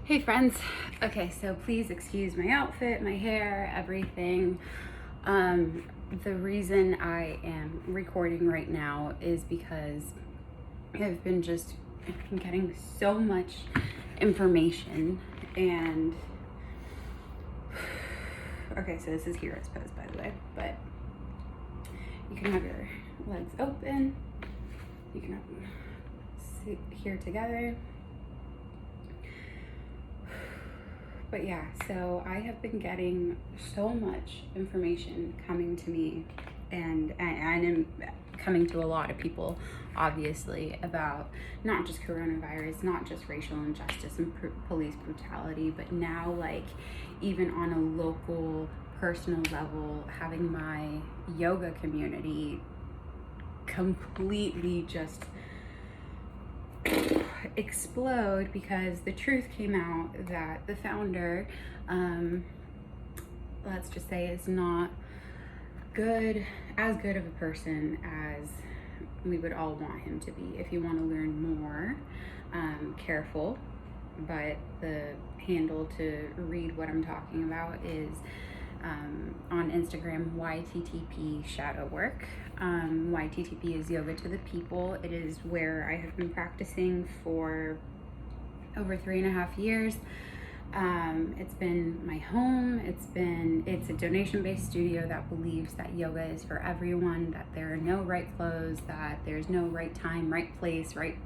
Hey friends. Okay, so please excuse my outfit, my hair, everything. The reason I am recording right now is because I've been just getting so much information and okay, so this is hero's pose, by the way, but you can have your legs open, you can sit here together. But yeah, so I have been getting so much information coming to me and I'm coming to a lot of people, obviously, about not just coronavirus, not just racial injustice and police brutality, but now, like, even on a local, personal level, having my yoga community completely just explode because the truth came out that the founder, let's just say, is not as good of a person as we would all want him to be. If you want to learn more, careful, but the handle to read what I'm talking about is on Instagram, YTTP Shadow Work. YTTP is Yoga to the People. It is where I have been practicing for over 3.5 years. It's been my home. It's a donation-based studio that believes that yoga is for everyone, that there are no right clothes, that there's no right time, right place, right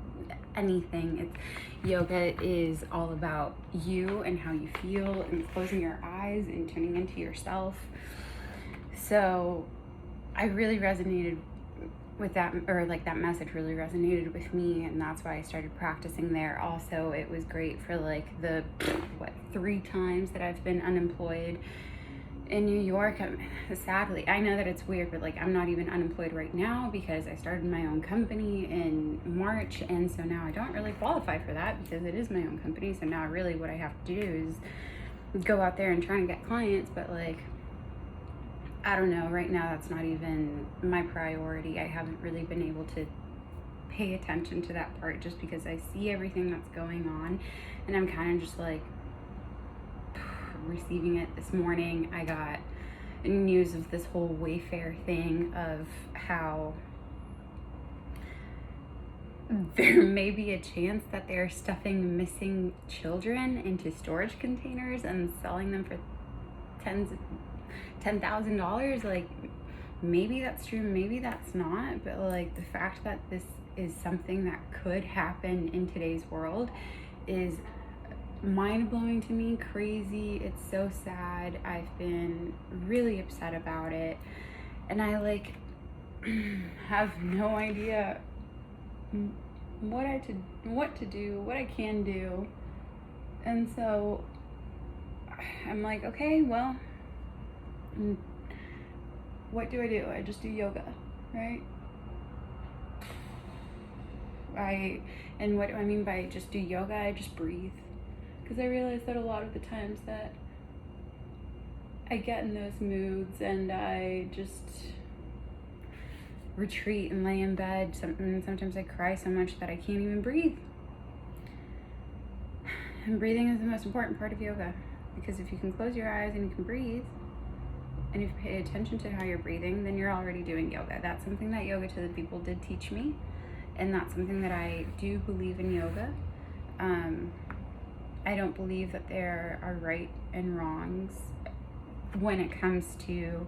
anything. Yoga is all about you and how you feel and closing your eyes and tuning into yourself. So I really resonated with that, or like that message really resonated with me, and that's why I started practicing there. Also, it was great for like the 3 times that I've been unemployed in New York. Sadly, I know that it's weird, but like I'm not even unemployed right now because I started my own company in March, and so now I don't really qualify for that because it is my own company. So now really what I have to do is go out there and try and get clients, but like I don't know, right now that's not even my priority. I haven't really been able to pay attention to that part just because I see everything that's going on, and I'm kind of just like receiving it. This morning I got news of this whole Wayfair thing, of how there may be a chance that they're stuffing missing children into storage containers and selling them for $10,000. Like, maybe that's true, maybe that's not, but like the fact that this is something that could happen in today's world is mind-blowing to me, crazy. It's so sad. I've been really upset about it, and I like have no idea what to do, what I can do. And so I'm like, okay, well, what do? I just do yoga, right? And what do I mean by just do yoga? I just breathe. Because I realize that a lot of the times that I get in those moods and I just retreat and lay in bed. Sometimes I cry so much that I can't even breathe. And breathing is the most important part of yoga, because if you can close your eyes and you can breathe, and if you pay attention to how you're breathing, then you're already doing yoga. That's something that Yoga to the People did teach me, and that's something that I do believe in yoga. I don't believe that there are right and wrongs when it comes to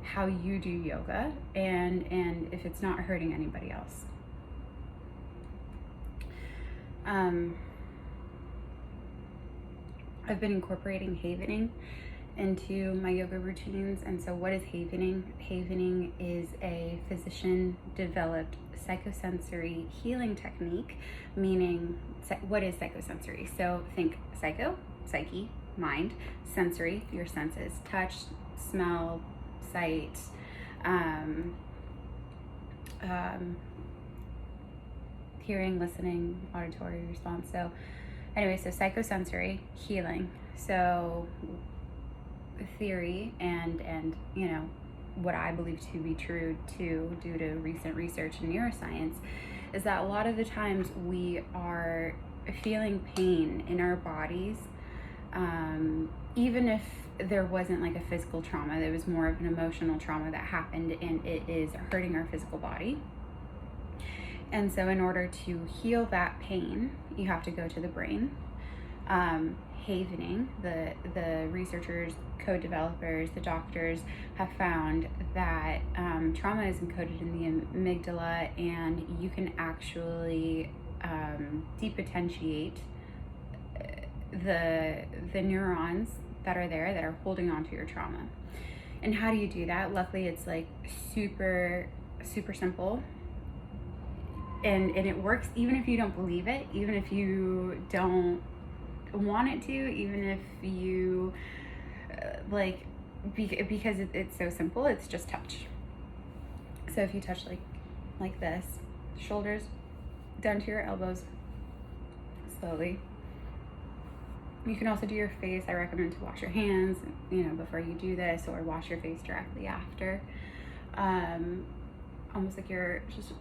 how you do yoga, and if it's not hurting anybody else. I've been incorporating havening into my yoga routines. And so what is havening? Havening is a physician-developed psychosensory healing technique, meaning what is psychosensory? So think psycho, psyche, mind, sensory, your senses, touch, smell, sight, hearing, listening, auditory response. So anyway, so psychosensory healing. So theory and you know what I believe to be true too, due to recent research in neuroscience, is that a lot of the times we are feeling pain in our bodies, even if there wasn't like a physical trauma, there was more of an emotional trauma that happened and it is hurting our physical body. And so in order to heal that pain, you have to go to the brain. Havening, the researchers, code developers, the doctors have found that trauma is encoded in the amygdala, and you can actually depotentiate the neurons that are there that are holding on to your trauma. And how do you do that? Luckily, it's like super simple. And it works even if you don't believe it, even if you don't want it to, even if you because it's so simple. It's just touch. So if you touch like this, shoulders down to your elbows, slowly. You can also do your face. I recommend to wash your hands, before you do this, or wash your face directly after. Almost like you're just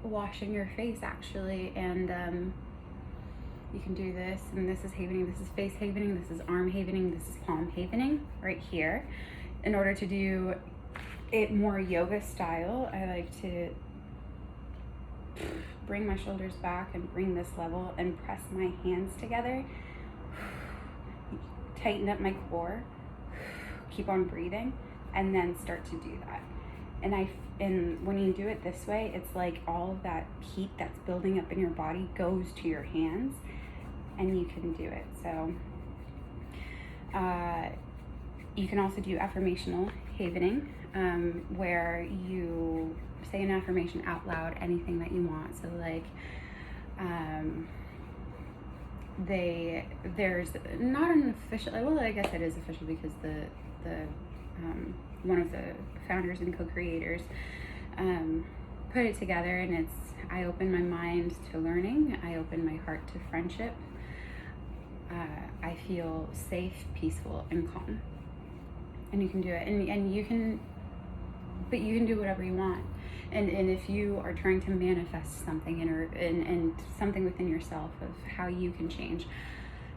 washing your face, actually. And you can do this, and this is havening, this is face havening, this is arm havening, this is palm havening right here. In order to do it more yoga style, I like to bring my shoulders back and bring this level and press my hands together. Tighten up my core, keep on breathing, and then start to do that. And when you do it this way, it's like all of that heat that's building up in your body goes to your hands, and you can do it. So you can also do affirmational havening, where you say an affirmation out loud, anything that you want. So like there's not an official, well, I guess it is official because the one of the founders and co-creators put it together, and it's, I open my mind to learning, I open my heart to friendship, I feel safe, peaceful, and calm. And you can do it, and you can do whatever you want. And if you are trying to manifest something and something within yourself of how you can change,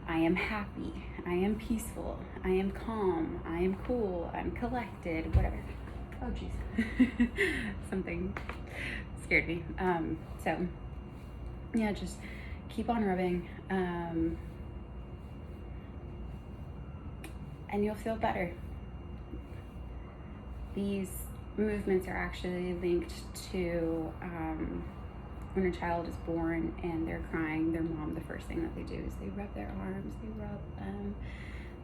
I am happy, I am peaceful, I am calm, I am cool, I'm collected, whatever. Oh jeez, something scared me. So yeah, just keep on rubbing, and you'll feel better. These movements are actually linked to when a child is born and they're crying, their mom, the first thing that they do is they rub their arms, they rub them,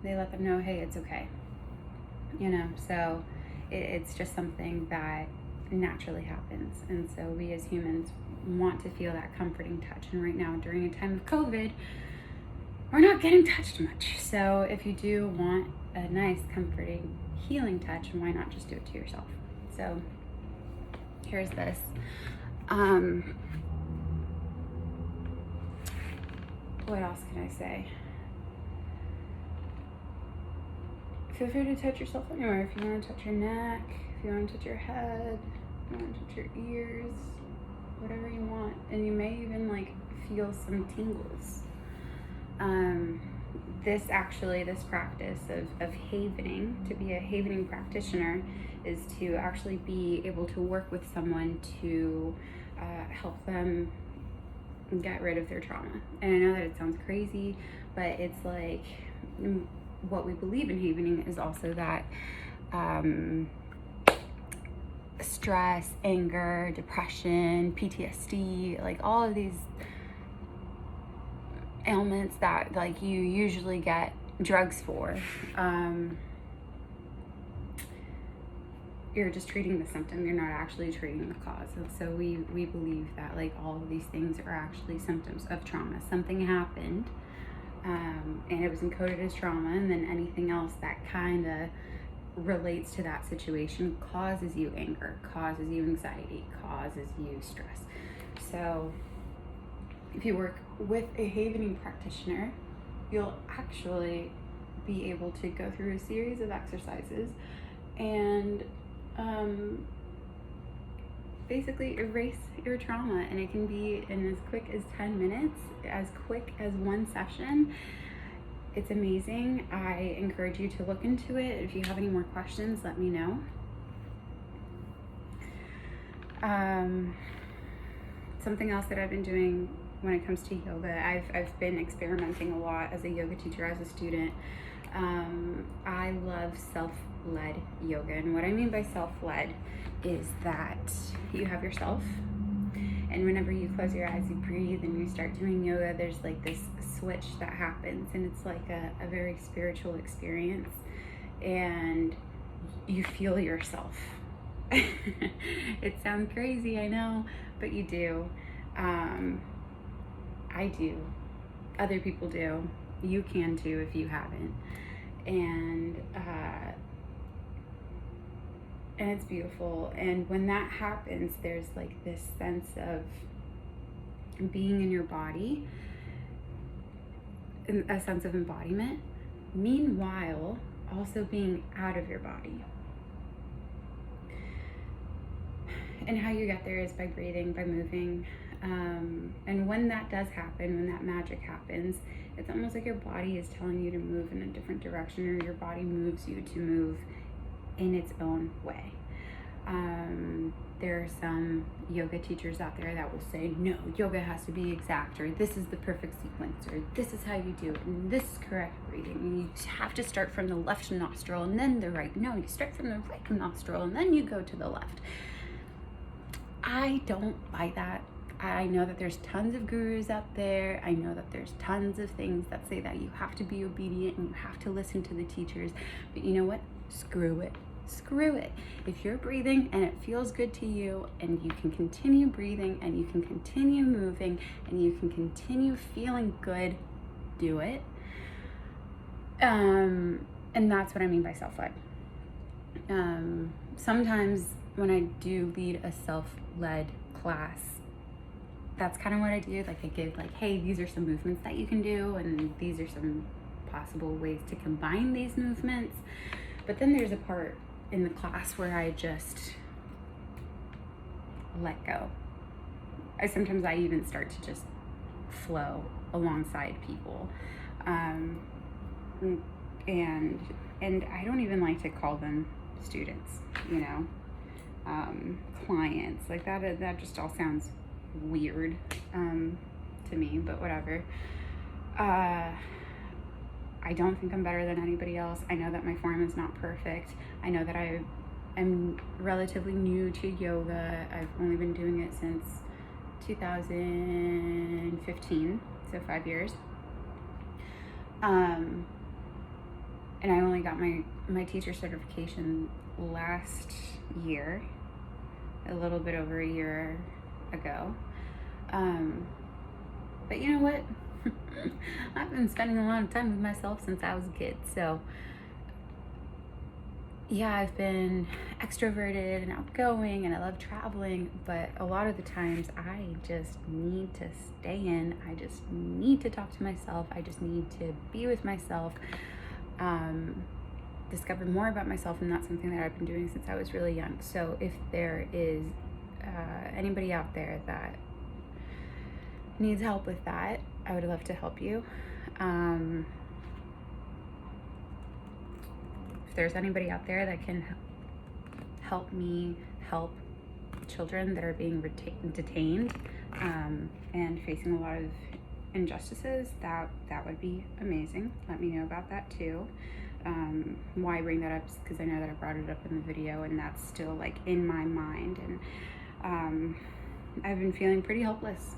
they let them know, hey, it's okay. So it's just something that naturally happens. And so we as humans want to feel that comforting touch. And right now, during a time of COVID, we're not getting touched much. So if you do want a nice, comforting, healing touch, why not just do it to yourself? So here's this. What else can I say? Feel free to touch yourself anywhere. If you want to touch your neck, if you want to touch your head, if you want to touch your ears, whatever you want. And you may even feel some tingles. This practice of havening, to be a havening practitioner, is to actually be able to work with someone to help them get rid of their trauma. And I know that it sounds crazy, but it's like what we believe in havening is also that stress, anger, depression, PTSD, all of these ailments that you usually get drugs for, you're just treating the symptom, you're not actually treating the cause. And so we believe that all of these things are actually symptoms of trauma. Something happened, and it was encoded as trauma, and then anything else that kind of relates to that situation causes you anger, causes you anxiety, causes you stress. So if you work with a havening practitioner, you'll actually be able to go through a series of exercises and basically erase your trauma, and it can be in as quick as 10 minutes, as quick as one session. It's amazing. I encourage you to look into it. If you have any more questions, let me know. Something else that I've been doing when it comes to yoga, I've been experimenting a lot as a yoga teacher, as a student. I love self-led yoga, and what I mean by self-led is that you have yourself, and whenever you close your eyes, you breathe and you start doing yoga, there's like this switch that happens, and it's like a very spiritual experience, and you feel yourself. It sounds crazy, I know, but you do. I do. Other people do. You can too if you haven't. And it's beautiful. And when that happens, there's like this sense of being in your body, a sense of embodiment, meanwhile also being out of your body. And how you get there is by breathing, by moving. And when that does happen, when that magic happens, it's almost like your body is telling you to move in a different direction, or your body moves you to move in its own way. There are some yoga teachers out there that will say, no, yoga has to be exact, or this is the perfect sequence, or this is how you do it, and this is correct breathing, and you have to start from the left nostril and then the right. No, you start from the right nostril and then you go to the left. I don't buy that. I know that there's tons of gurus out there. I know that there's tons of things that say that you have to be obedient and you have to listen to the teachers. But you know what? Screw it. Screw it. If you're breathing and it feels good to you, and you can continue breathing and you can continue moving and you can continue feeling good, do it. And that's what I mean by self-led. Sometimes when I do lead a self-led class, that's kind of what I do. Like, I give like, hey, these are some movements that you can do, and these are some possible ways to combine these movements. But then there's a part in the class where I just let go. Sometimes I even start to just flow alongside people. And I don't even like to call them students, you know, clients. Like that just all sounds weird to me, but whatever. I don't think I'm better than anybody else. I know that my form is not perfect. I know that I am relatively new to yoga. I've only been doing it since 2015, so 5 years. And I only got my teacher certification last year, a little bit over a year ago. But you know what? I've been spending a lot of time with myself since I was a kid. So yeah, I've been extroverted and outgoing, and I love traveling, but a lot of the times I just need to stay in. I just need to talk to myself. I just need to be with myself, discover more about myself, and that's something that I've been doing since I was really young. So if there is anybody out there that needs help with that, I would love to help you. If there's anybody out there that can help me help children that are being detained and facing a lot of injustices, that would be amazing. Let me know about that too. Why I bring that up is because I know that I brought it up in the video, and that's still like in my mind, and I've been feeling pretty helpless,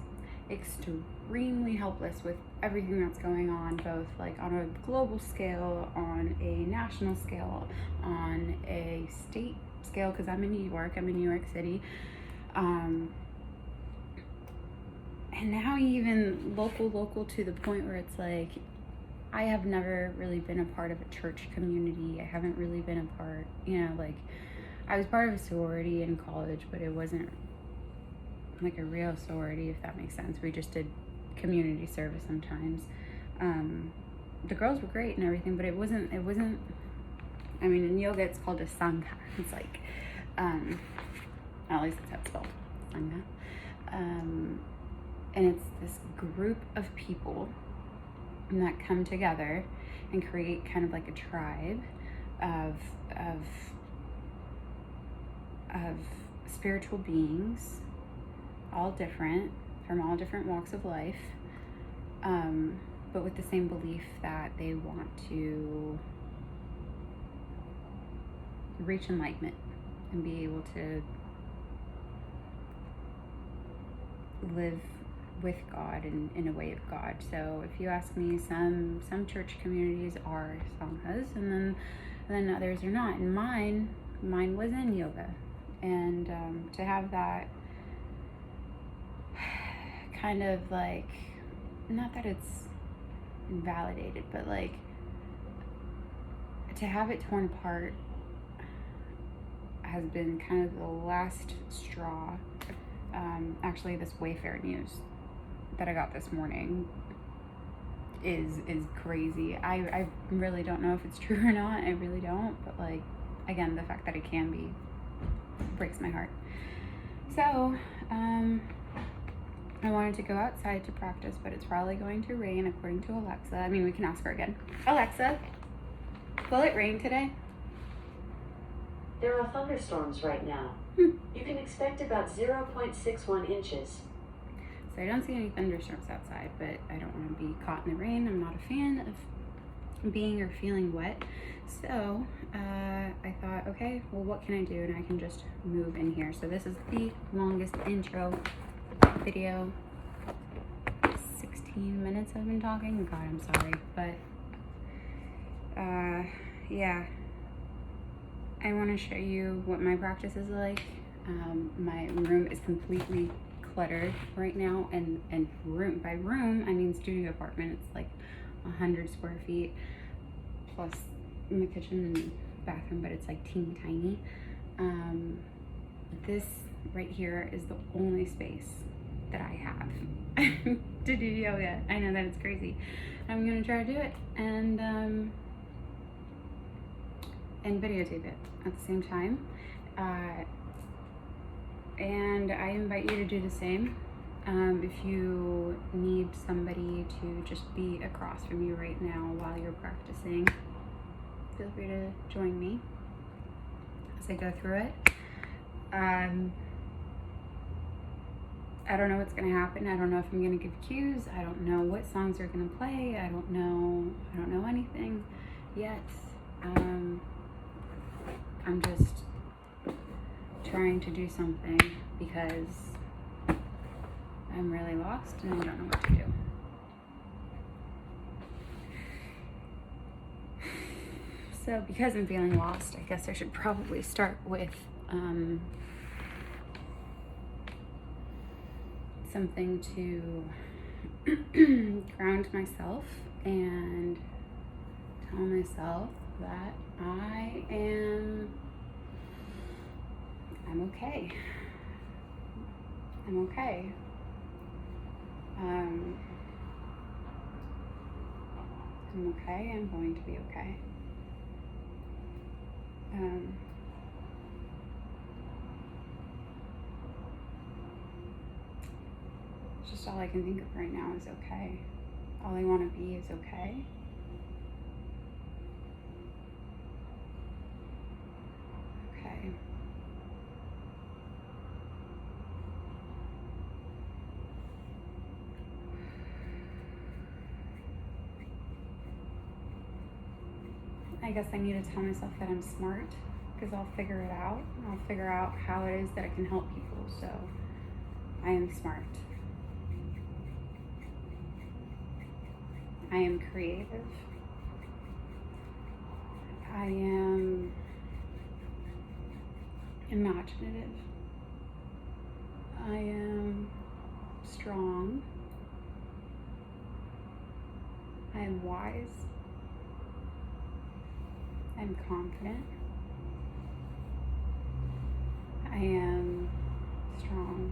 extremely helpless with everything that's going on, both like on a global scale, on a national scale, on a state scale, because I'm in New York City, and now even local to the point where it's like, I have never really been a part of a church community. I haven't really been a part, like, I was part of a sorority in college, but it wasn't like a real sorority, if that makes sense. We just did community service sometimes. The girls were great and everything, but it wasn't, I mean, in yoga it's called a sangha. It's like At least that's how it's spelled. Sangha. And it's this group of people that come together and create kind of like a tribe of spiritual beings, all different, from all different walks of life, but with the same belief that they want to reach enlightenment and be able to live with God and in a way of God. So if you ask me, some church communities are sanghas, and then others are not. And mine was in yoga, and to have that kind of like, not that it's invalidated, but like to have it torn apart has been kind of the last straw. Actually, this Wayfair news that I got this morning is crazy. I really don't know if it's true or not. I really don't. But like, again, the fact that it can be breaks my heart. So, I wanted to go outside to practice, but it's probably going to rain according to Alexa. I mean, we can ask her again. Alexa, will it rain today? There are thunderstorms right now. You can expect about 0.61 inches. So I don't see any thunderstorms outside, but I don't want to be caught in the rain. I'm not a fan of being or feeling wet. So I thought, okay, well, what can I do? And I can just move in here. So this is the longest intro video. 16 minutes I've been talking. God, I'm sorry. But yeah, I want to show you what my practice is like. My room is completely cluttered right now, and room by room I mean studio apartment. It's like 100 square feet plus in the kitchen and bathroom, but it's like teeny tiny. This right here is the only space that I have to do yoga. I know that it's crazy. I'm gonna try to do it and videotape it at the same time. And I invite you to do the same. If you need somebody to just be across from you right now while you're practicing, feel free to join me as I go through it. I don't know what's gonna happen. I don't know if I'm gonna give cues. I don't know what songs are gonna play. I don't know anything yet. I'm just trying to do something because I'm really lost and I don't know what to do. So because I'm feeling lost, I guess I should probably start with something to ground myself and tell myself that I'm okay. I'm okay. I'm okay. I'm going to be okay. It's just all I can think of right now is okay. All I want to be is okay. Okay. I guess I need to tell myself that I'm smart, because I'll figure it out. I'll figure out how it is that I can help people. So I am smart. I am creative. I am imaginative. I am strong. I am wise. I'm confident. I am strong.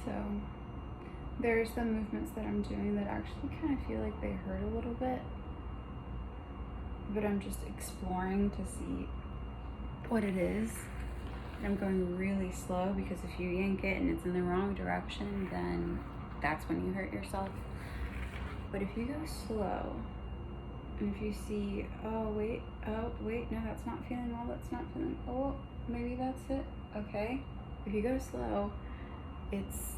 So there's some movements that I'm doing that actually kind of feel like they hurt a little bit, but I'm just exploring to see what it is. I'm going really slow because if you yank it and it's in the wrong direction, then that's when you hurt yourself. But if you go slow, and if you see, oh wait, no, that's not feeling well, that's not feeling, oh, maybe that's it, okay. If you go slow, it's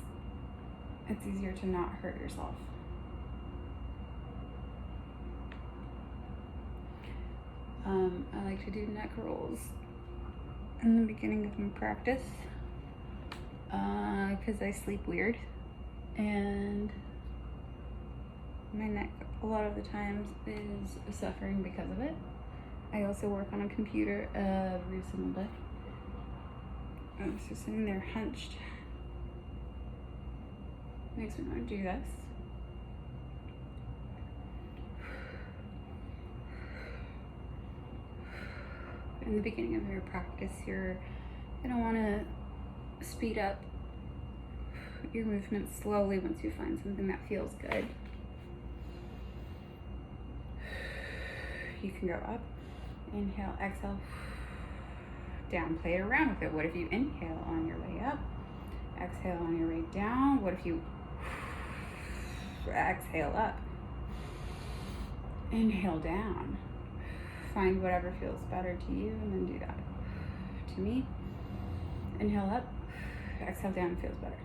easier to not hurt yourself. I like to do neck rolls in the beginning of my practice because I sleep weird and my neck a lot of the times is suffering because of it. I also work on a computer every single day. So sitting there hunched makes me want to do this. In the beginning of your practice, you're gonna want to speed up your movements slowly once you find something that feels good. You can go up, inhale, exhale, down. Play around with it. What if you inhale on your way up, exhale on your way down? What if you exhale up, inhale down? Find whatever feels better to you and then do that. To me, inhale up, exhale down feels better.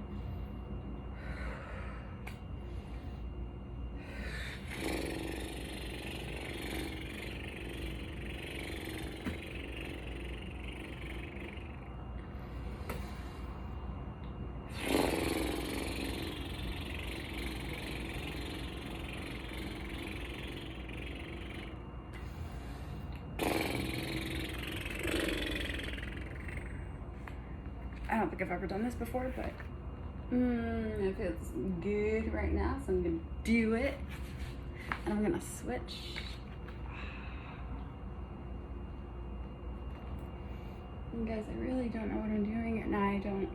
I don't think I've ever done this before, but it feels good right now, so I'm gonna do it. And I'm gonna switch. And guys, I really don't know what I'm doing, and I don't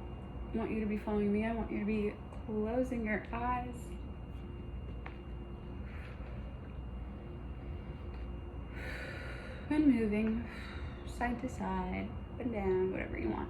want you to be following me. I want you to be closing your eyes. And moving side to side, up and down, whatever you want.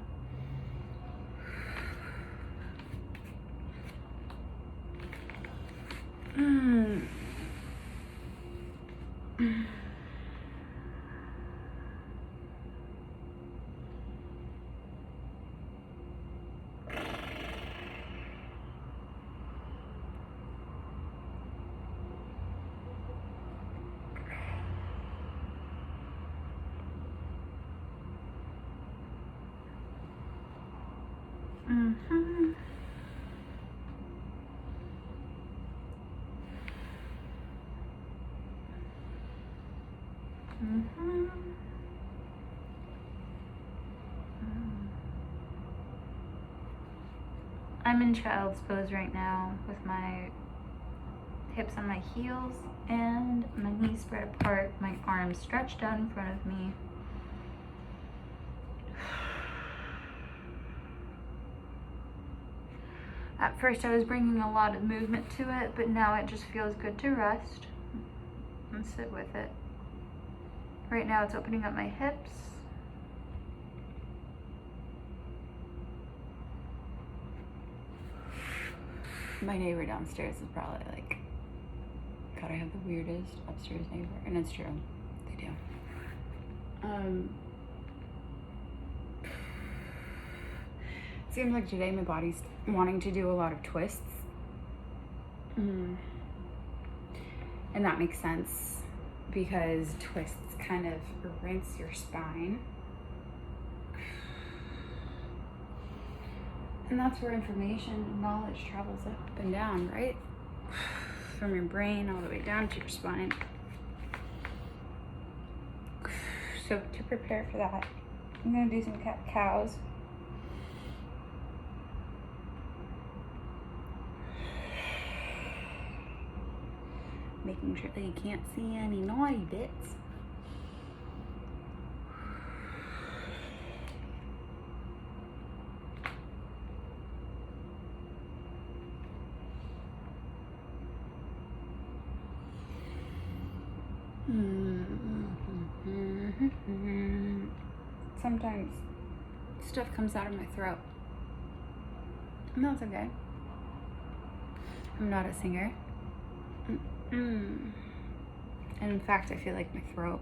I'm in child's pose right now with my hips on my heels and my knees spread apart, my arms stretched out in front of me. At first I was bringing a lot of movement to it, but now it just feels good to rest and sit with it. Right now it's opening up my hips. My neighbor downstairs is probably like, God, I have the weirdest upstairs neighbor. And it's true, they do. It seems like today my body's wanting to do a lot of twists. And that makes sense because twists kind of rinse your spine. And that's where information and knowledge travels up and down, right? From your brain all the way down to your spine. So to prepare for that, I'm gonna do some cat-cows. Making sure that you can't see any naughty bits. sometimes stuff comes out of my throat. And that's okay. I'm not a singer. And in fact, I feel like my throat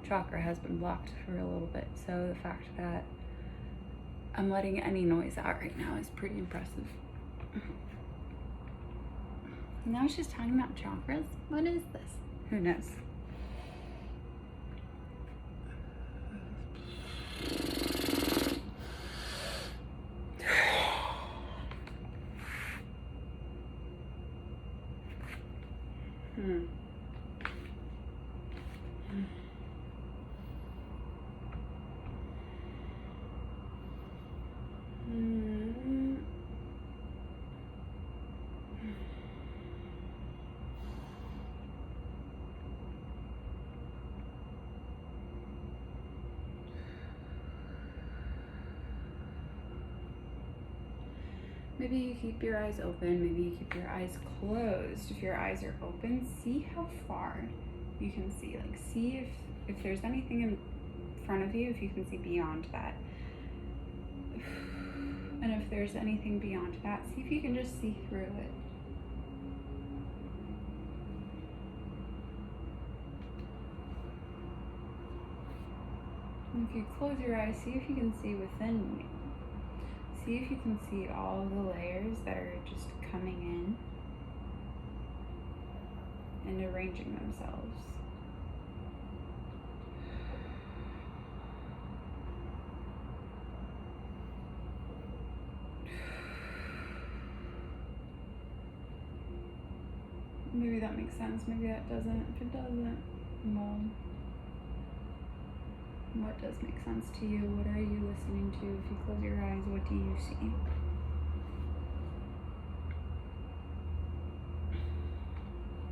chakra has been blocked for a little bit. So the fact that I'm letting any noise out right now is pretty impressive. Now it's just talking about chakras. What is this? Who knows? Maybe you keep your eyes open, maybe you keep your eyes closed. If your eyes are open, see how far you can see. Like, see if there's anything in front of you, if you can see beyond that. And if there's anything beyond that, see if you can just see through it. And if you close your eyes, see if you can see within you. See if you can see all the layers that are just coming in and arranging themselves. Maybe that makes sense, maybe that doesn't. If it doesn't, well, what does make sense to you? What are you listening to? If you close your eyes, what do you see?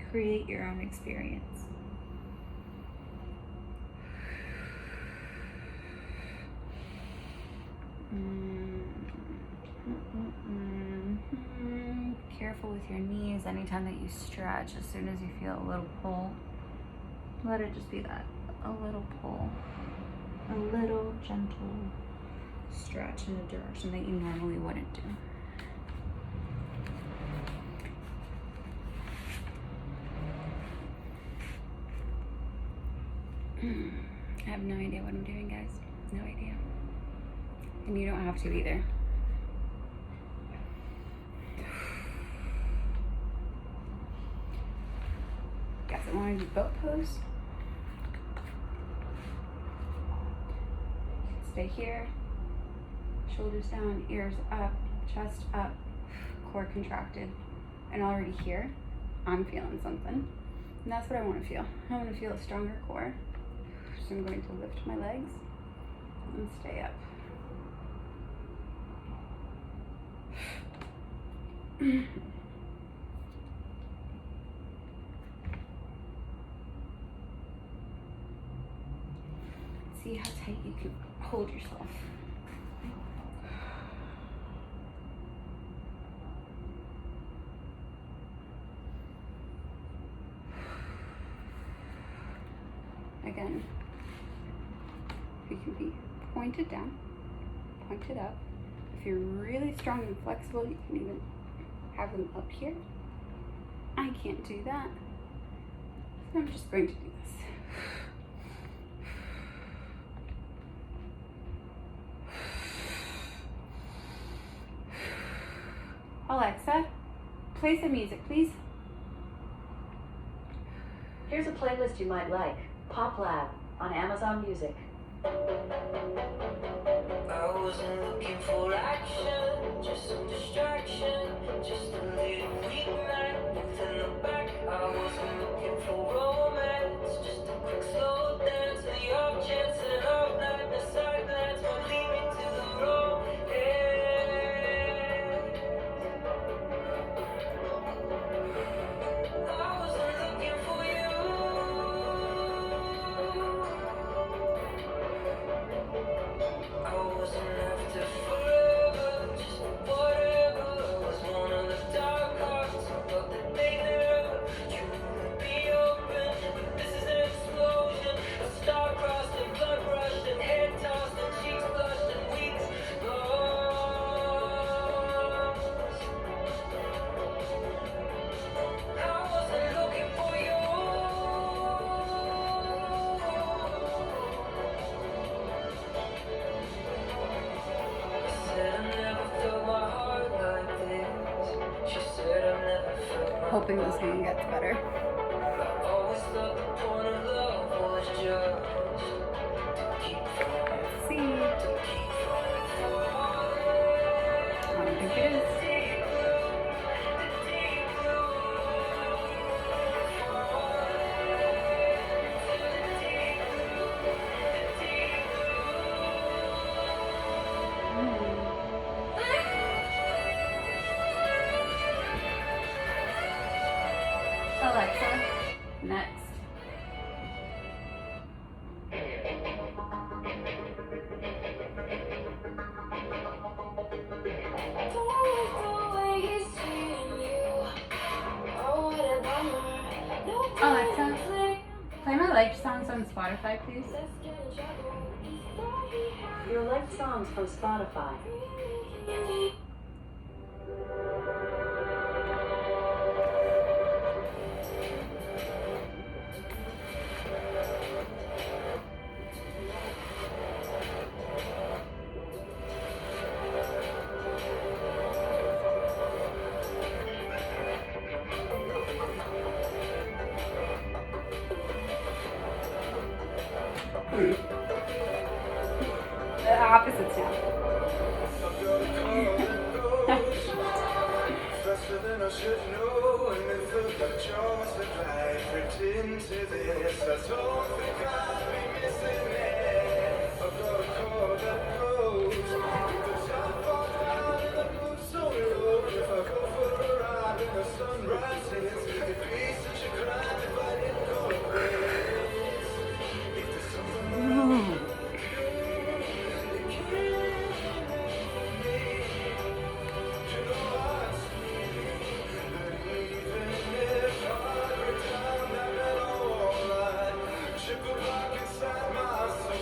Create your own experience. Careful with your knees anytime that you stretch. As soon as you feel a little pull, let it just be that, a little pull. A little gentle stretch in a direction that you normally wouldn't do. I have no idea what I'm doing, guys. No idea. And you don't have to either. Guys, I want to do boat pose. Stay here, shoulders down, ears up, chest up, core contracted. And already here, I'm feeling something. And that's what I want to feel. I want to feel a stronger core. So I'm going to lift my legs and stay up. See how tight you can hold yourself. Again, you can be pointed down, pointed up. If you're really strong and flexible, you can even have them up here. I can't do that, so I'm just going to do this. Alexa, play some music, please. Here's a playlist you might like. Pop Lab on Amazon Music. I wasn't looking for action, just some distraction, just a little weeknight within the back. I wasn't looking for romance, just a quick slow dance, the off chance and an off night, the side glance won't lead me to the road. I wasn't looking for you. hoping this hand gets better. I always thought the point of love was just to keep falling, Let's see. to keep falling forward. I don't think it is. Alexa, next. Alexa, play my liked songs on Spotify, please. Your liked songs from Spotify. The opposites now. Faster than I should know, and it feels like jaws that I pretend to this. I don't think I'll be missing it. I've got a call that goes. The top falls down and the moon's so low. If I go for a ride and the sun rises, it'd be such a crime if I didn't go to bed. If there's something inside my soul.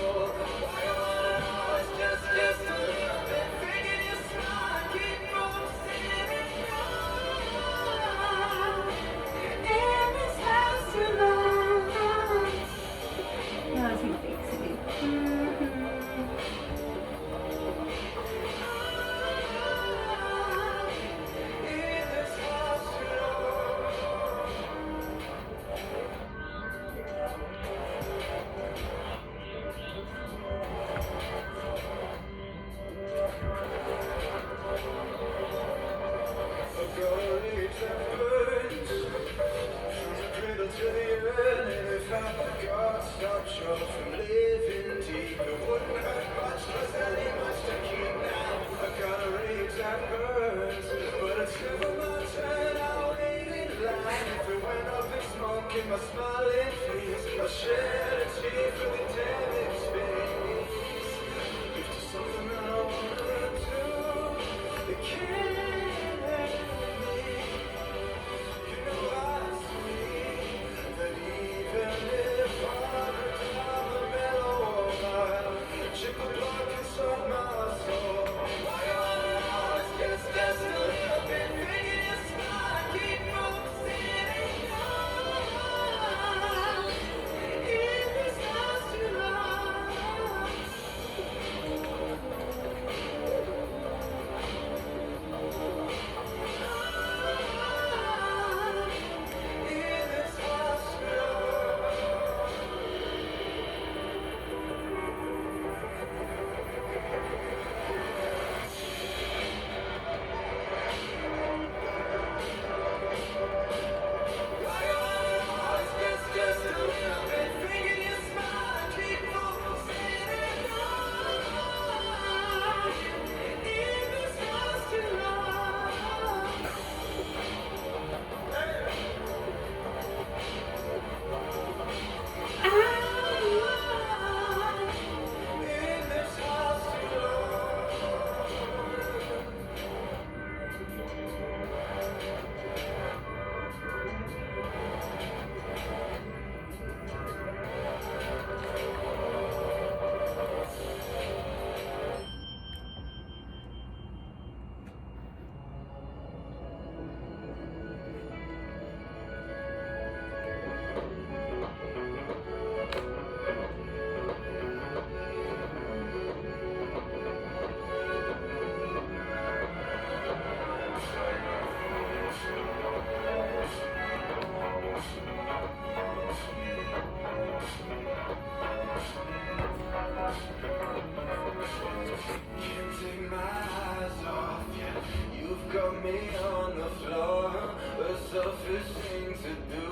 safest thing to do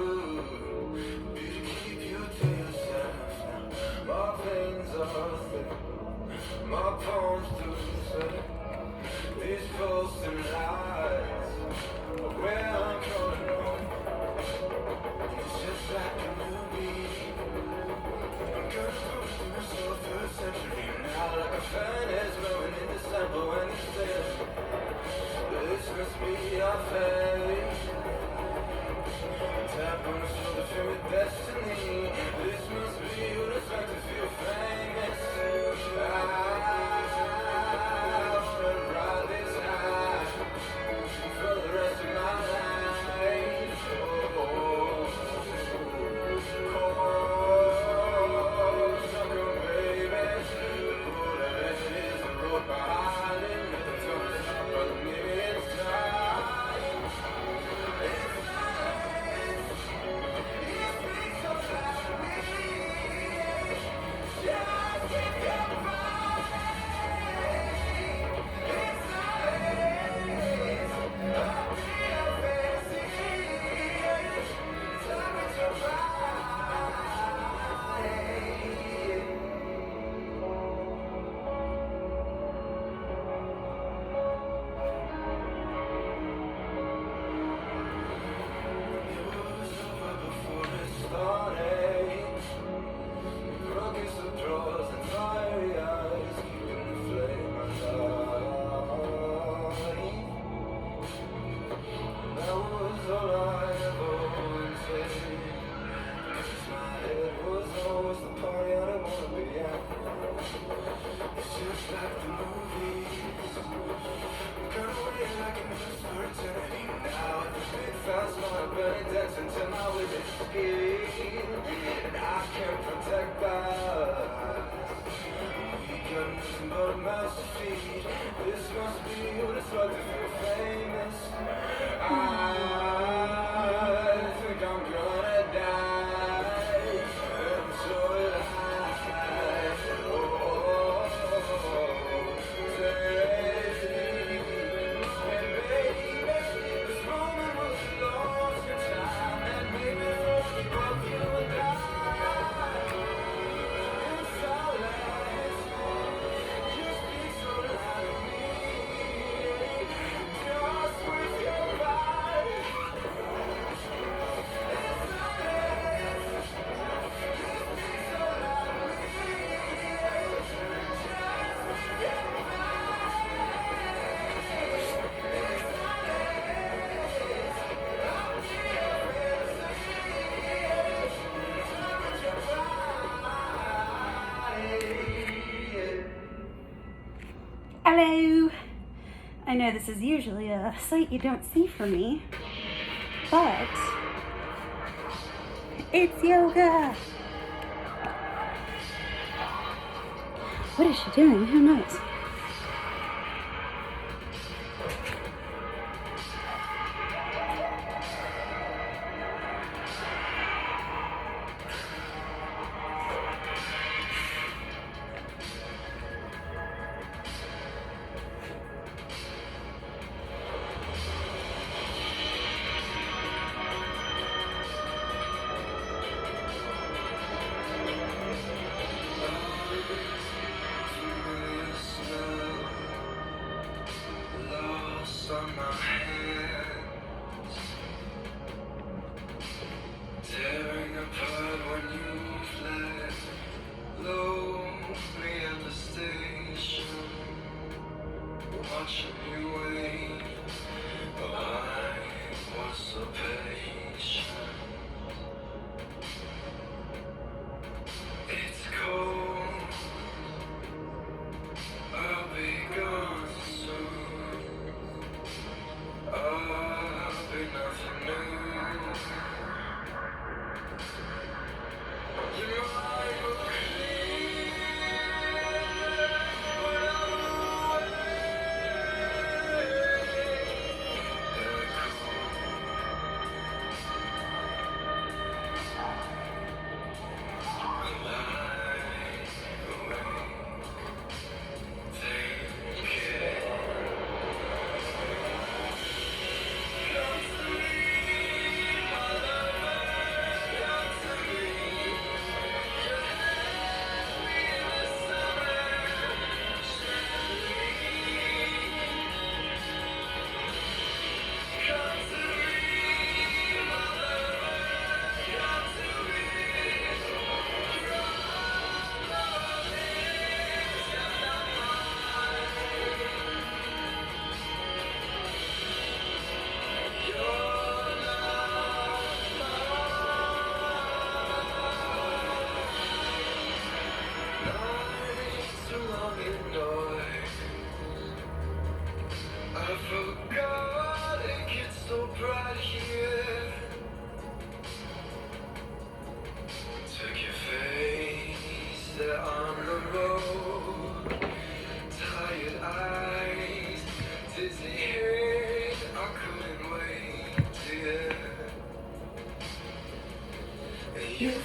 be to keep you to yourself now. My veins are thick, my palms do sweat. These pulsing lights are where I'm coming home. It's just like a movie. I'm gonna push through myself through a century now, like a furnace blowing in December when it's clear. This must be our fate. Tap on the shoulder, feel with destiny. This must be what it's like to feel famous. I wanna ride this high for the rest of my life. Oh, sucker baby, whatever it is, the road behind it, never told us, but maybe it's time. It's time. You speak so loud to me. Just keep your mind. It's nice. I'll be a fantasy. Time is your mind. It was over before it started. Rugged of drawers and fiery eyes, keeping the flame alive. That was all I ever wanted. 'Cause my head was always the party I didn't wanna be at. It's just like the movies. Got away like a nurse for eternity now. The big fat smile burning dents into my withered skin. And I can't protect that. We got nothing but a mouth to feed. This must be what it's like to feel famous. I think I'm gonna die. I'm so alive. Oh, and baby, this moment was lost in time, and maybe only both you and I. In silence, you speak so loud to me. Just with your body. In silence, you speak so loud to me. Just with your Hello! I know this is usually a sight you don't see from me, but it's yoga! What is she doing? Who knows? Lost on my hands, tearing apart when you fled. Lonely at the station, watching you wait. But I was so patient. It's cold. I'll be gone soon. I'll be nothing new. Your mind will clear when I'm away.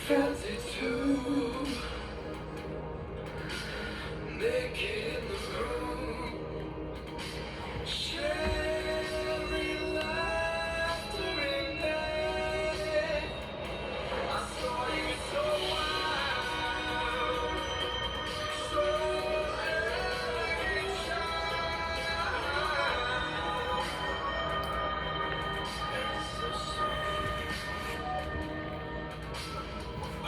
felt it too. Naked in the room, sharing laughter and pain. I saw you so wild, so elegant, child, and so sweet. I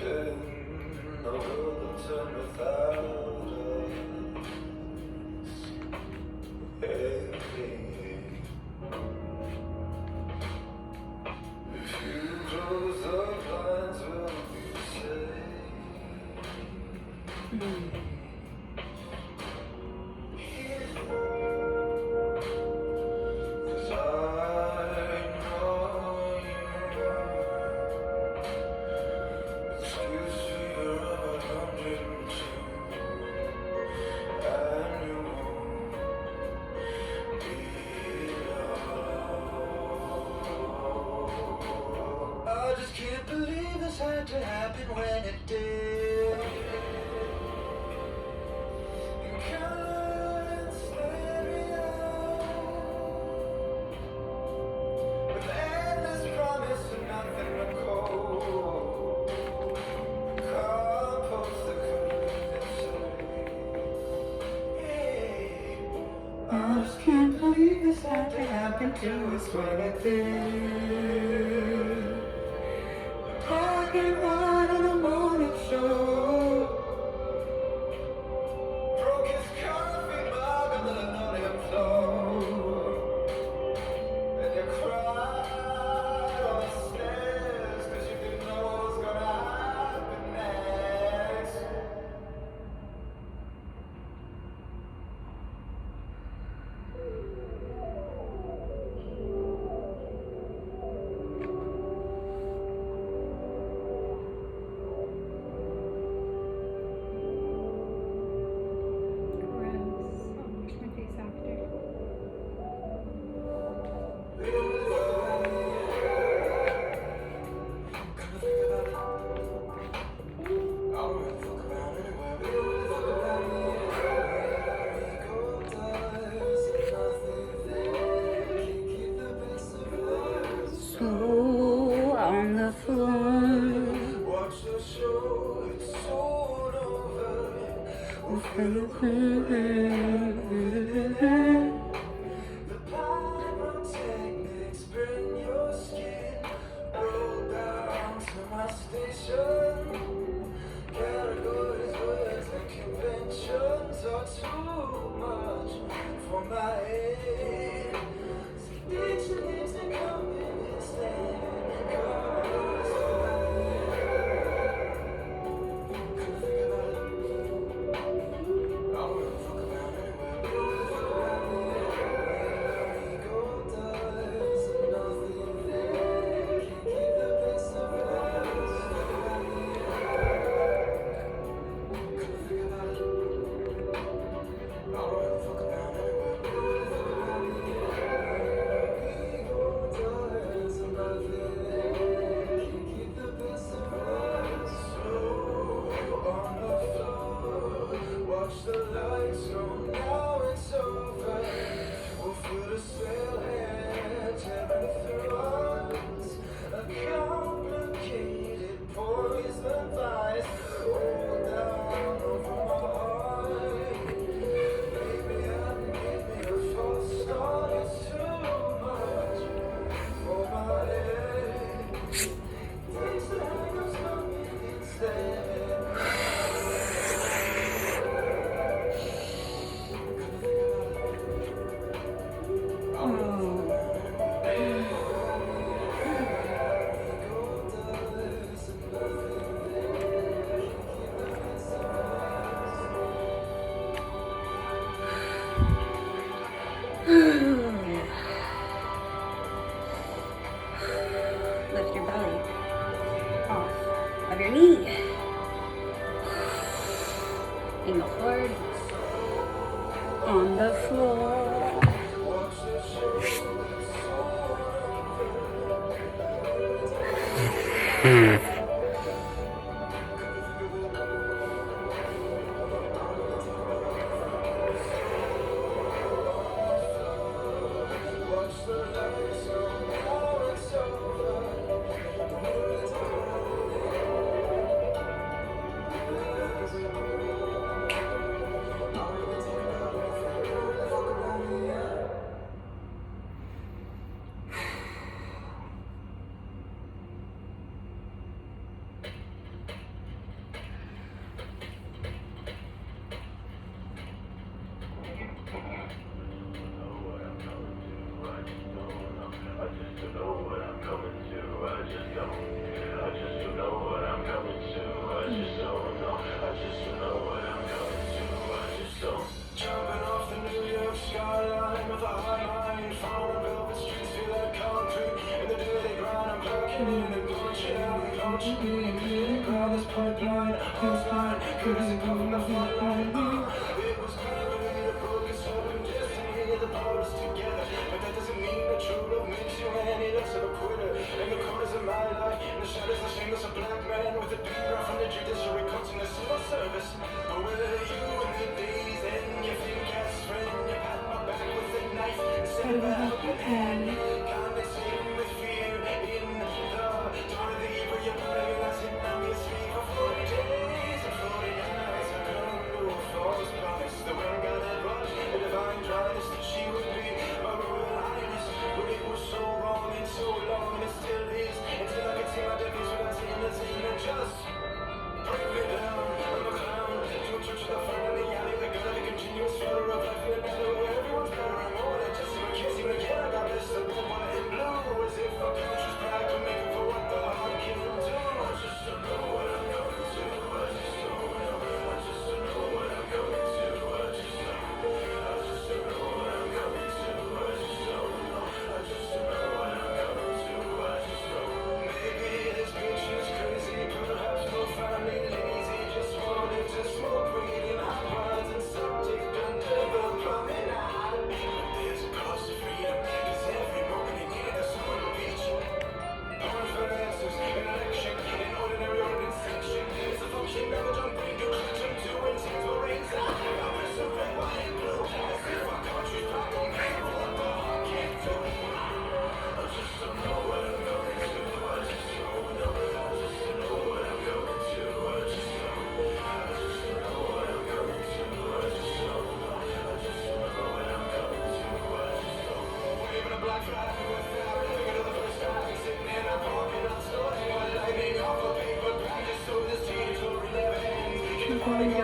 in a world turn without us. Hey, if you close the blinds, will be safe. Cause I know you. Excuse figure of 102, and you won't be alone. I just can't believe this had to happen when it did. You can't stereo with endless promise and nothing to call. I just can't believe this had to happen to us when it did. Black and white on the morning show. Broke his coffee mug on the linoleum floor. And you cried on the stairs 'cause you didn't know what was gonna happen next. Gross. I'll wash my face after. So on the floor. Watch the show, it's sold over. The pyrotechnics burn your skin. Roll down to my station. Categories, words, and conventions are too much for my head. So picture names that come in instead. Watch the lights go, now it's over. We'll feel the sail ahead, tearing through us. A complicated poison vice. Hold down over my heart. Maybe I need me a false start. It's too much for my head. Takes the hang of something instead. Lift your belly off of your knee. Inhale forward. On the floor. Watch the show, it's sold over. Watch the lights go, now it's over.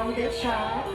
Don't get shot.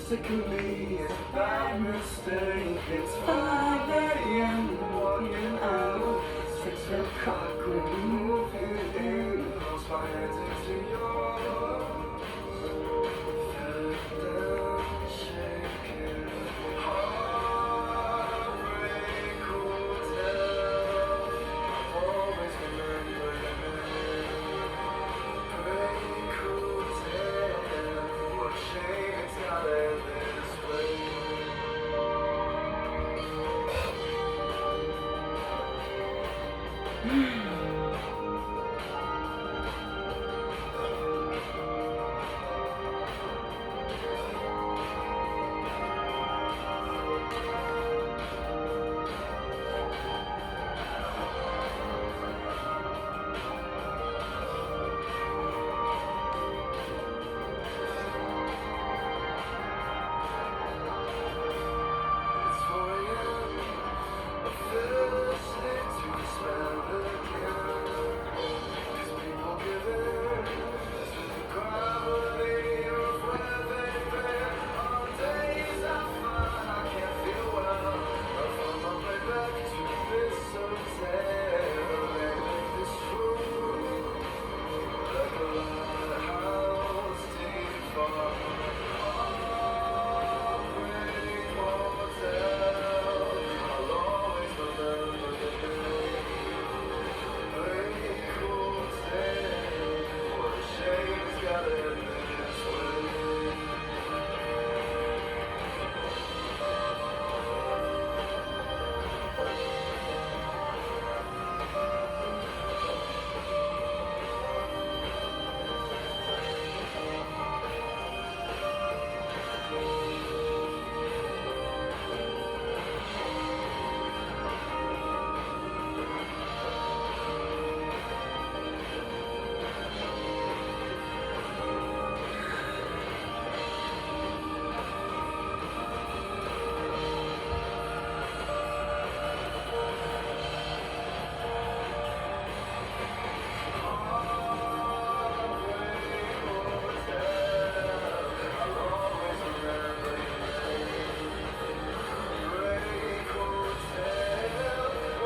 It can be a bad mistake. It's 5 a.m. walking out. 6 o'clock when you move it in. Close my hands into yours. Feel them shaking. Heartbreak hotel. Always remembering. Break hotel. What shame it's got in this way.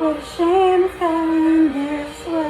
What a shame it's going this way.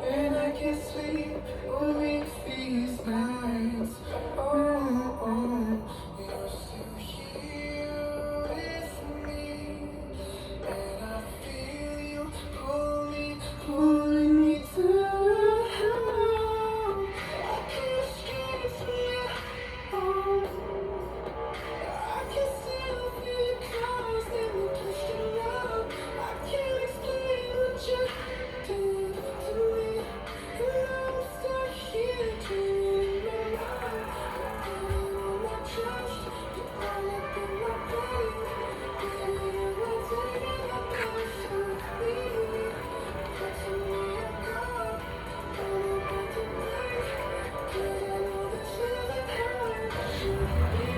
And I can't sleep awake these nights. Oh, you're still here with me, and I feel you pulling me down. I can't escape from you. I can still feel it constantly twisting up. I can't explain what you did to me. And I'm stuck here dreaming in my mind. Getting all my trust, you're all up in my brain. Baby, you're taking my place with me. Catching me off guard, I'm about to break. 'Cause I know this isn't how it should be.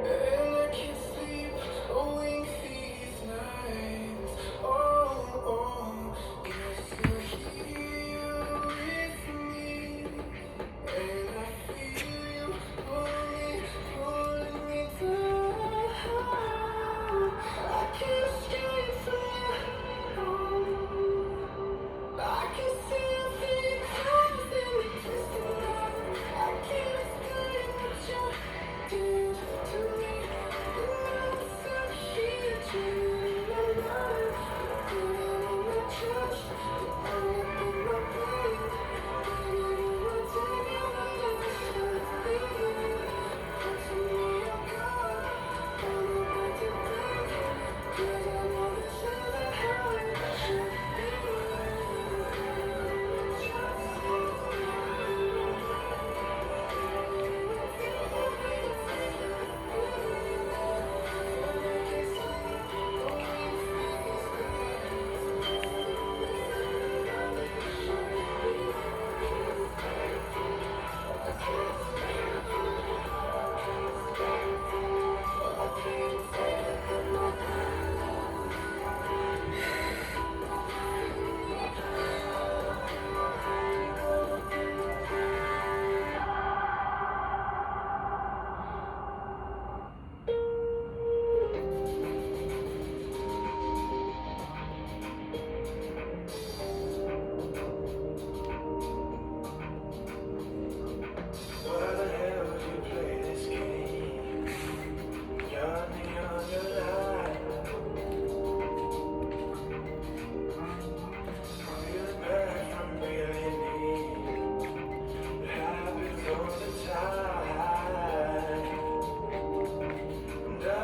And I can't sleep awake these nights. Oh, you're still here with me, and I feel you pulling me down. I can't escape from you. I can still feel it constantly twisting up. I can't explain what you did to me. And I'm stuck here dreaming in my mind. Getting all my trust, you're all up in my brain. Baby, you were taking my place with me. Catching me off guard, I'm about to break. 'Cause I know this isn't how it should be. Why the hell would you play this game? Got me on your line. Feel bad from really need. It happens all the time. And I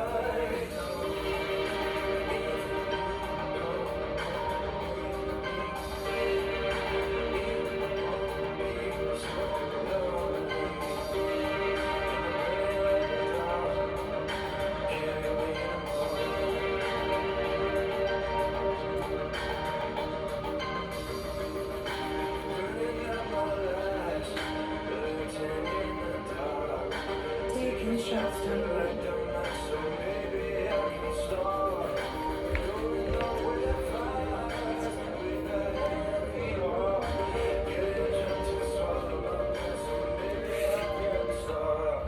taking shots to right down my soul, maybe I can start. Going nowhere fast, with a heavy heart. Getting drunk to swallow my soul, maybe I can start.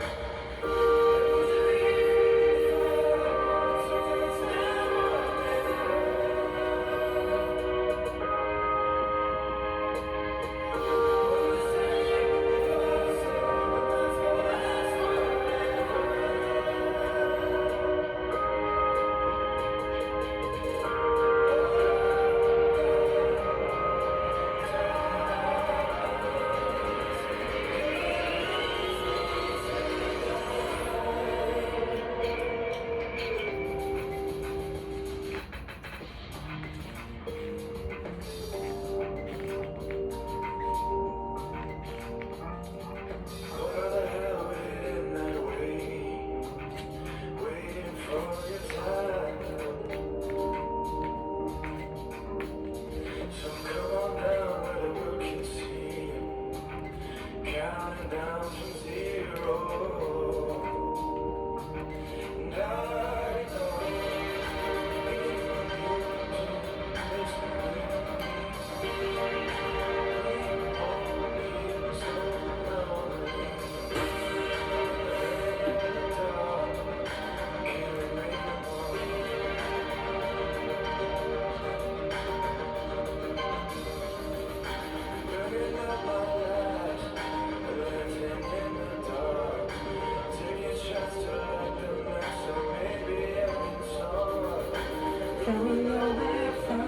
Don't know where from.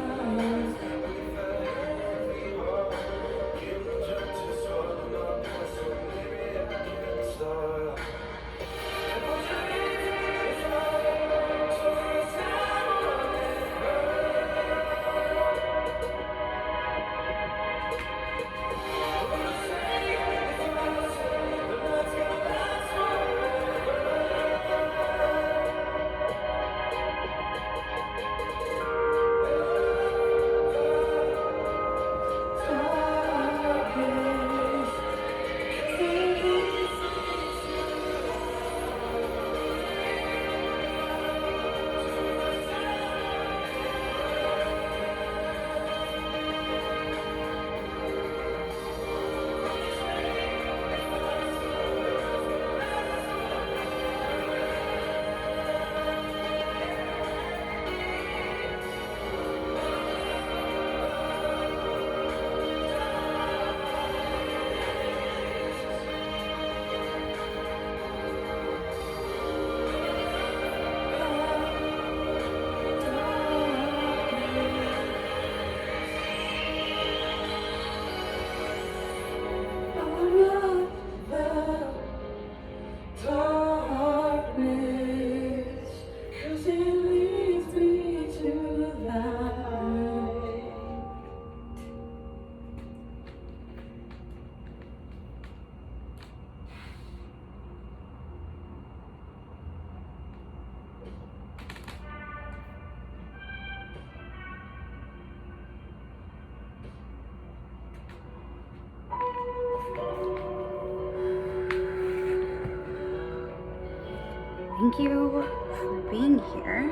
Thank you for being here,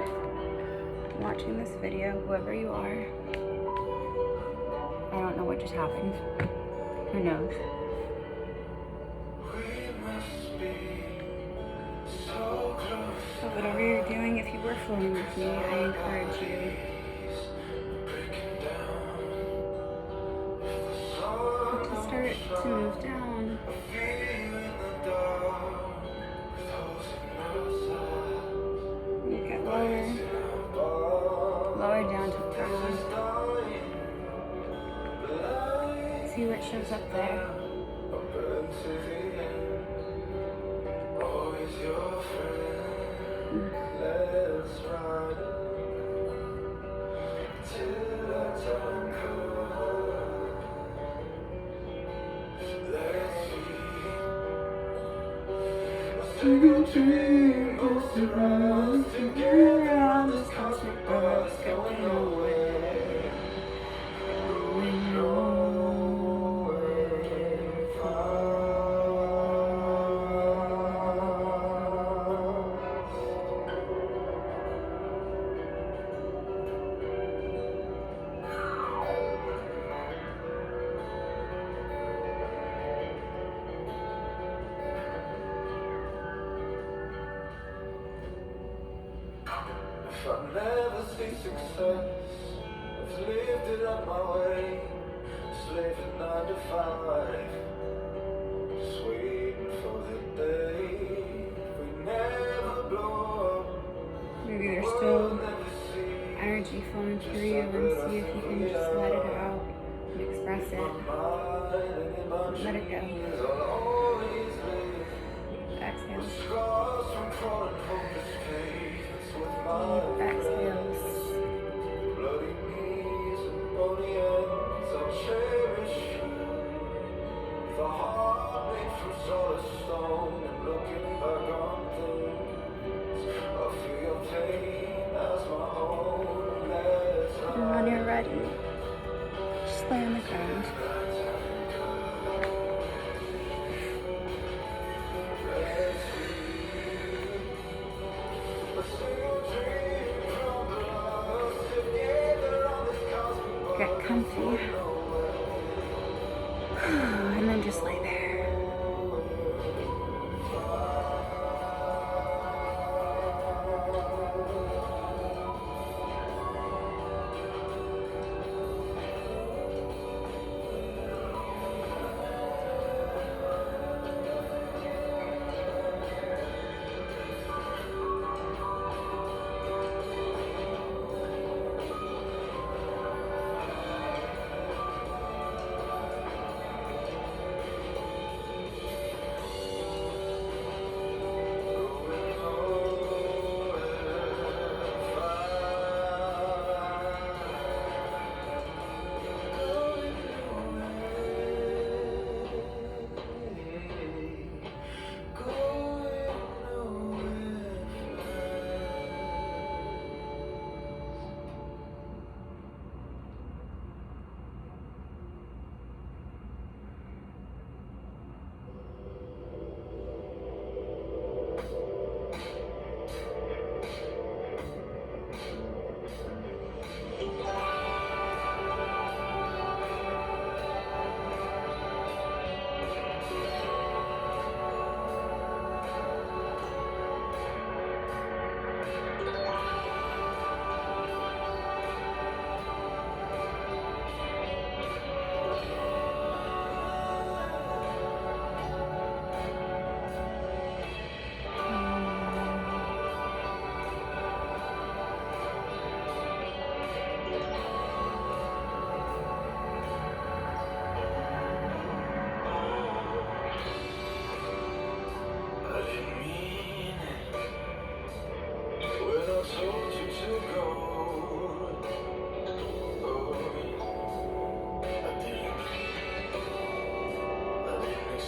watching this video, whoever you are. I don't know what just happened. Who knows? But whatever you're doing, if you were flowing with me, I encourage you to start to move down. You get lower, lower down to the ground. See what shows up there. Let's ride till the time comes. Let's dream goes to run together on this cosmic bus, going nowhere, going nowhere far. If I never see success, I've lived it up my way, slaving 9 to 5, just waiting for the day we never blow up. Maybe there's still energy flowing through you, and see if you can just let it out and express it. Let it go. Exhale. Deep exhales. Bloody knees and bony ends, I'll cherish you. With a heart made from solid stone, and looking back on things, I feel your pain as my own. And when you're ready, just lay on the ground. Get comfy. And then just lay there.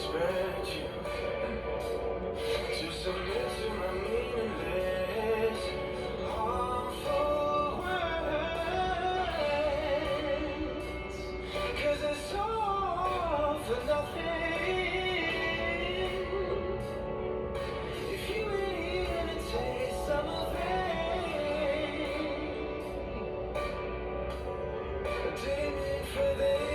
expect you to submit to my meaningless, harmful words. 'Cause it's all for nothing. If you ain't here to taste some of it, I didn't mean for this.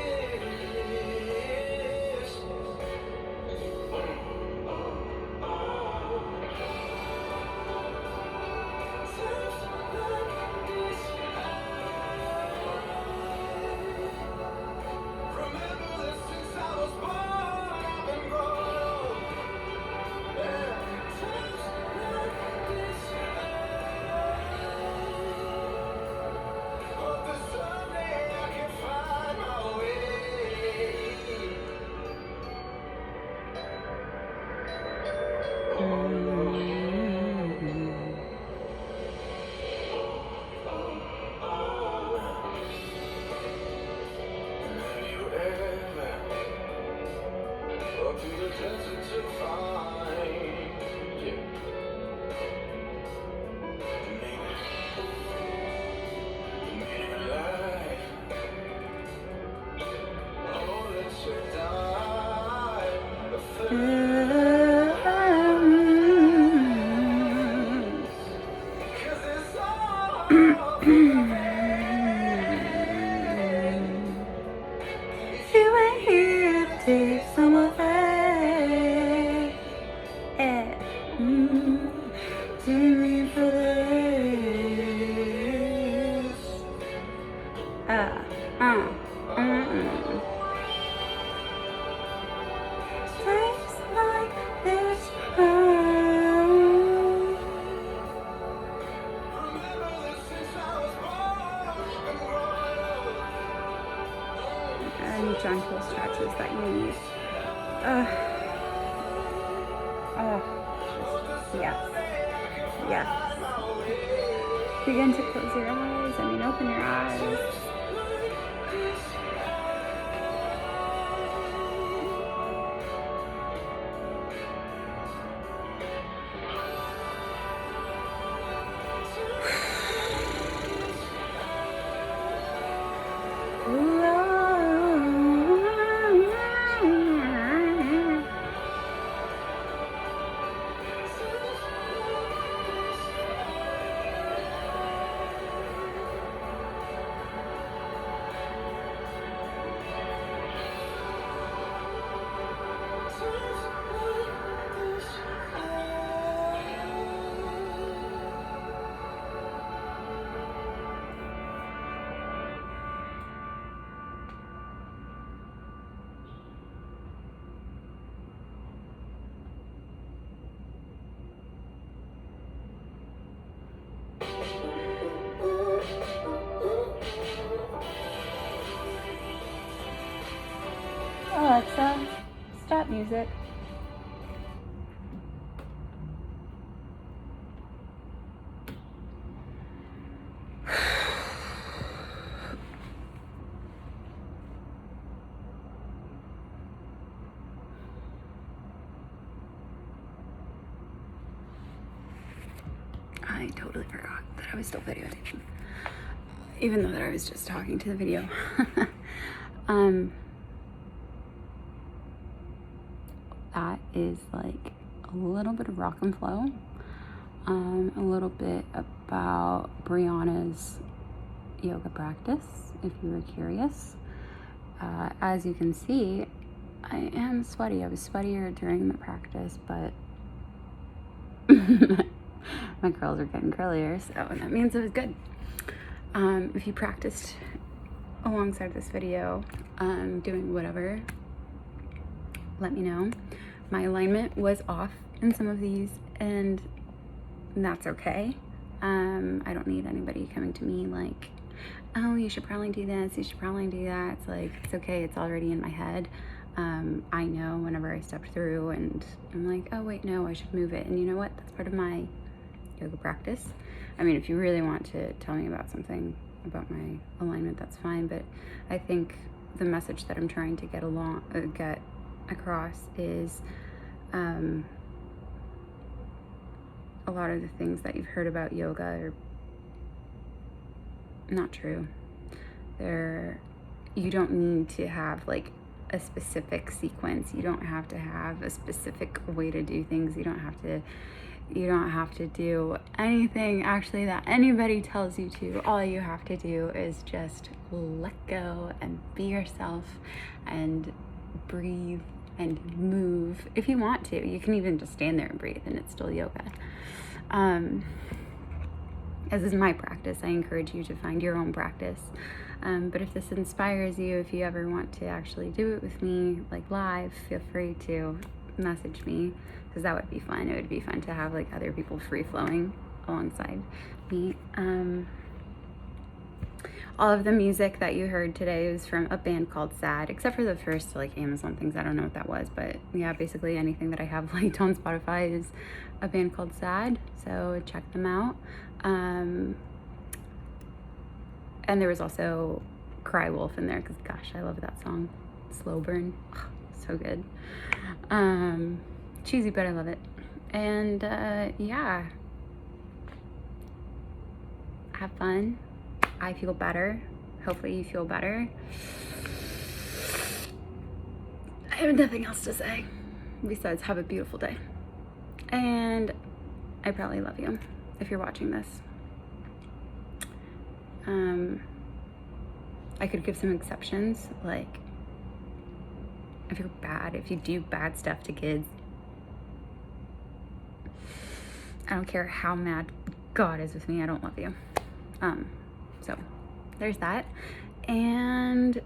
Remember this since I was born, I've been growing. Yeah, times like this. Hope that someday I can find my way. Have you ever walked through the desert to find the meaning of life? Oh, let's die a third. 'Cause it's all for If you ain't here to take some of it, take me for this. Tastes like this. Remember this since I was born, I've been growing. And gentle stretches that you need. Yes. Yes. Begin to close your eyes. Open your eyes. Alexa, stop music. I totally forgot that I was still videotaping, even though that I was just talking to the video. That is like a little bit of rock and flow, a little bit about Brianna's yoga practice, if you were curious. As you can see, I am sweaty. I was sweatier during the practice, but my curls are getting curlier, so that means it was good. If you practiced alongside this video, doing whatever, let me know. My alignment was off in some of these, and that's okay. I don't need anybody coming to me like, oh, you should probably do this, you should probably do that. It's like, it's okay, it's already in my head. I know whenever I step through and I'm like, oh wait, no, I should move it. And you know what? That's part of my yoga practice. I mean, if you really want to tell me about something about my alignment, that's fine. But I think the message that I'm trying to get across is a lot of the things that you've heard about yoga are not true. You don't need to have like a specific sequence. You don't have to have a specific way to do things. You don't have to do anything actually that anybody tells you to. All you have to do is just let go and be yourself and breathe and move. If you want to, you can even just stand there and breathe and it's still yoga. As is my practice, I encourage you to find your own practice. But if this inspires you, if you ever want to actually do it with me, like live, feel free to message me, because that would be fun. It would be fun to have like other people free flowing alongside me. All of the music that you heard today was from a band called Sad, except for the first like Amazon things. I don't know what that was, but yeah, basically anything that I have linked on Spotify is a band called Sad, so check them out. And there was also Cry Wolf in there, because gosh, I love that song. Slow Burn, so good. Cheesy, but I love it. And yeah, have fun. I feel better. Hopefully you feel better. I have nothing else to say besides have a beautiful day. And I probably love you if you're watching this. I could give some exceptions, like if you're bad, if you do bad stuff to kids, I don't care how mad God is with me, I don't love you. So there's that. And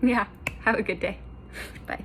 yeah, have a good day. Bye.